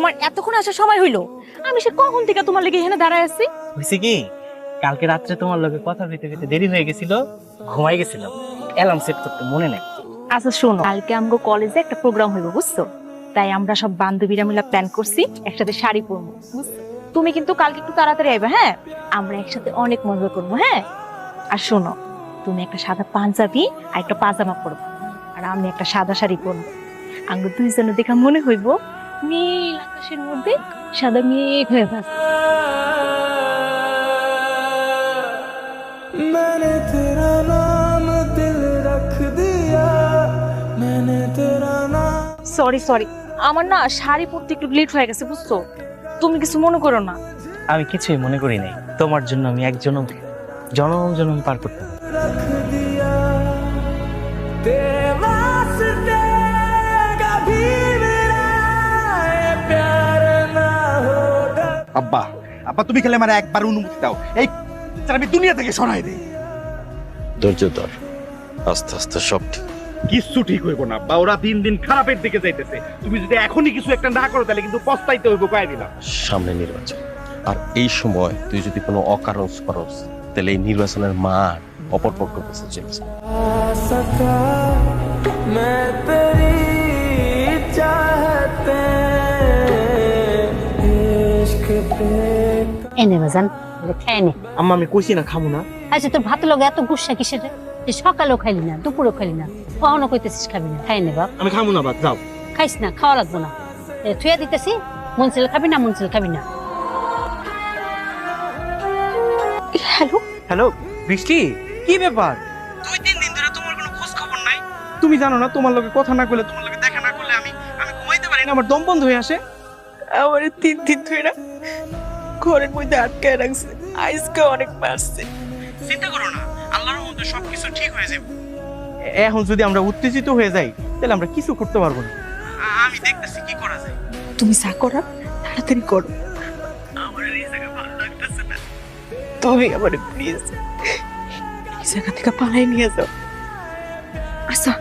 তোমার এতক্ষণ আসার সময় হইলো? আমি সে কখন থেকে তোমার লেগে এখানে দাঁড়ায় আছি। হয়েছে কি, কালকে রাত্রে তোমার লগে কথা বলতে বলতে দেরি হয়ে গেছিল, ঘুমাই গেছিলাম, অ্যালার্ম সেট করতে মনে নাই। আচ্ছা শোনো, কালকে আমগো কলেজে একটা প্রোগ্রাম হইব বুঝছো, তাই আমরা সব বান্ধবীরা মিলে প্ল্যান করছি একসাথে শাড়ি পরবো বুঝছো। তুমি কিন্তু কালকে একটু তাড়াতাড়ি আইবা, হ্যাঁ? আমরা একসাথে অনেক মজা করবো, হ্যাঁ? আর শোনো, তুমি একটা সাদা পাঞ্জাবি আর একটা পাজামা পরবো, আর আমি একটা সাদা শাড়ি পরবো। আমরা দুইজনে দেখা মনে হইব নীল আকাশের মধ্যে সাদা মেঘ হয়ে ভাসছে। मैंने तेरा नाम दिल रख दिया मैंने तेरा नाम সরি সরি, আমার না শাড়ি পরতে একটু লেট হয়ে গেছে বুঝছো, তুমি কিছু মনে করো না। আমি কিছুই মনে করি নাই, তোমার জন্য আমি এক জনম জনম জনম পার করতাম। रख दिया तेरे वास्ते कभी मेरा ये प्यार ना होगा। আব্বা আব্বা তুমি খেলে মানে একবার অনুমতি দাও, এই আমি দুনিয়া থেকে সরাই দেই। ধৈর্য ধর, আস্তে আস্তে সব ঠিক। কিচ্ছু ঠিক হইব না আব্বা, ওরা দিন দিন খারাপের দিকে যাইতেছে। তুমি যদি এখনই কিছু একটা না করো তাহলে কিন্তু পস্তাইতে হইব, কয়ে দিলাম। সামনে নির্বাচন, আর এই সময় তুই যদি কোনো অকারণ করস তাহলে এই নির্বাচনের মান অপরপক্ষ কাছে চলে যাবে। आ सका मैं तेरी चाहते इश्क पे এনে বাজান খাই নে। আম্মা আমি কইছি না খামু না। আচ্ছা তোর ভাত লগে এত গুসা কিসের রে? যে সকালেও খাইলি না, দুপুরেও খাইলি না, কখনো কইতেছিস খাবি না। খাই নে বাপ, আমি খামু না, বাদ যাও। খাইস না, খাওয়া লাগবো না। থুয়া দিতেছি, মন ছিল খাবি না, মন ছিল খাবি না। হ্যালো, হ্যালো বৃষ্টি, কি ব্যাপার? 2-3 দিন ধরে তোমার কোনো খোঁজ খবর নাই। তুমি জানো না তোমার লগে কথা না কইলে, তোমার লগে দেখা না করলে আমি ঘুমাইতে পারি না, আমার দম বন্ধ হয়ে আসে। আমার 3 দিন ধরে ঘরের মধ্যে আটকায় রাখছে, আইসকে অনেক মারছে। চিন্তা করো না, আল্লাহর মধ্যে সবকিছু ঠিক হয়ে যাবে। এখন যদি আমরা উত্তেজিত হয়ে যাই তাহলে আমরা কিছু করতে পারবো না। আমি দেখতেছি কি করা যায়। তুমি যা করার তাড়াতাড়ি করো, আমার এই জায়গা ভালো লাগতেছে না। তুমি আমার প্লিজ এই জায়গা থেকে পালাই নিয়ে যাও। আচ্ছা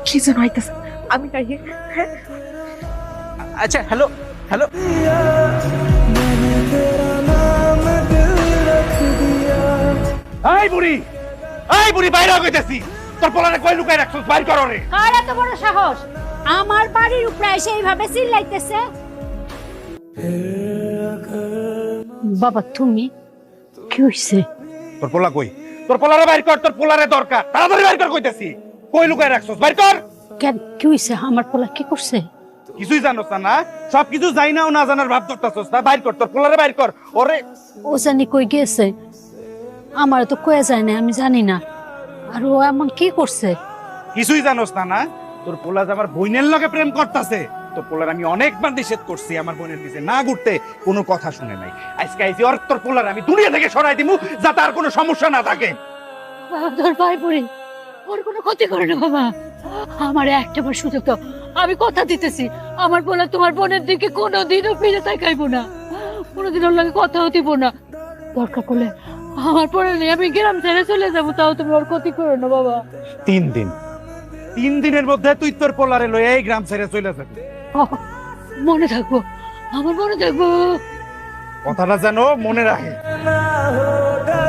কি যেন হইতেছে, আমি নাই। হ্যাঁ আচ্ছা হ্যালো হ্যালো, मैंने तेरा नाम दिल रख दिया। এই বুড়ি, এই বুড়ি বাইরে কইতেছি, তোর পোলারে কই লুকাই রাখছস, বাইর কর রে। কার এত বড় সাহস আমার বাড়ির উপরে এসে এইভাবে চিল্লাইতেছে? বাবা তুমি কি হইছে? তোর পোলা কই? তোর পোলারে বাইর কর, তোর পোলারে দরকার, তাড়াতাড়ি বাইর কর কইতেছি। কই লুকাই রাখছস, বাইর কর। কেন কি হইছে? আমার পোলা কি করছে? কিছুই জানোস না না, সবকিছু যাই নাও না জানার ভাব ধরতাছস না, বাইর কর তোর পোলারে, বাইর কর ওরে। ও জানি কই গেছে, আমার তো কয়ে যায় না, আমি জানি না। আর ও এমন কি করছে? কিছুই জানোস না না, তোর পোলা যে আমার বোনের লগে প্রেম করতাছে। তোর পোলার আমি অনেকবার নিষেধ করছি আমার বোনের পিছে না ঘুরতে, কোনো কথা শুনে নাই। আজকে আইছি ওর, তোর পোলার আমি দুনিয়া থেকে সরাই দিমু, যাতে আর কোনো সমস্যা না থাকে। বাবা তোর ভাই পড়ি, ওর কোনো ক্ষতি করে না বাবা, আমার একটাবার সুযোগ দাও, আমি কথা দিতেছি আমার বলে তোমার বোনের দিকে কোনোদিনও ফিরে তাকাইবো না, কোনোদিন ওর লাগে কথা হতিব না। দরকার পড়লে আমার পরে নিয়ে আমি গ্রাম ছেড়ে চলে যাবো, তাও তুমি ওর ক্ষতি করো না বাবা। 3 দিন, 3 দিনের মধ্যে তুই তোর পোলারে লয়ে এই গ্রাম ছেড়ে চলে যাবি। মনে থাকবো, আমার মনে থাকবো। কথাটা যেন মনে রাখে। ना होगा